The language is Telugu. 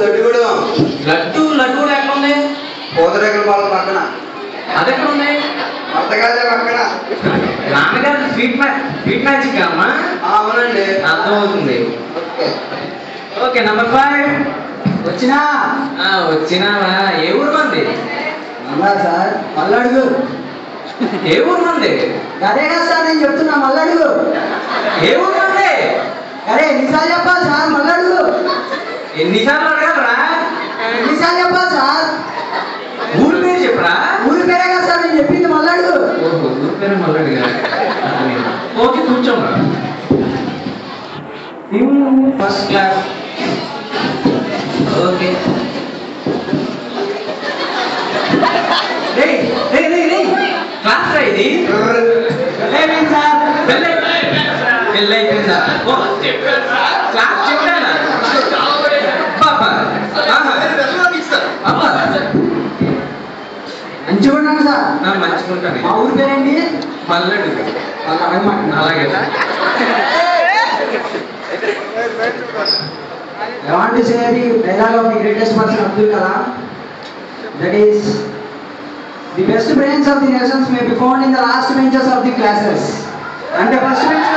లడ్డుగూడెం. లడ్డు కూడా ఎక్కడ ఉంది? పూతరేకుల పాలెం పక్కన. అది ఎక్కడ ఉంది? కొత్తగాదే పక్కన. నాన్నగారు స్వీట్ మ్యాజిక్ అమ్మా. అవునండి, అర్థమవుతుంది. ఓకే నంబర్ 5 వచ్చినా వచ్చినావా? ఏ ఊరు మంది? సార్ మళ్ళీ అడుగు. ఏ ఊరు మంది? అదే కదా సార్ నేను చెప్తున్నా, మళ్ళీ అడుగు. ఏ ఊరు మంది? అరే ఎన్నిసార్లు చెప్పాలి సార్, మళ్ళీ అడుగు. ఎన్నిసార్లు అడగాలరా? ఎన్నిసార్లు చెప్పాలి సార్? ఊరి పేరు చెప్పరా? ఊరి పేరే కదా సార్ నేను చెప్పింది, మళ్ళీ అడుగు. ఓహో ఊరి పేరు మళ్ళీ అడిగా. ఓకే కూర్చోమ్మా. First class. ఓకే క్లాస్ రా ఇది. ఏమైంది సార్? పెళ్ళి అయిపోయిందా? క్లాస్ చెప్పానా? మంచిగా ఉన్నాను సార్. మంచిగుంటాను. మా ఊరి పేరేంటి? మల్లడు. అలాగే I want to say the dialogue of the greatest person Abdul Kalam. That is, the best brains of the nations may be found in the last benches of the classes. And the first bench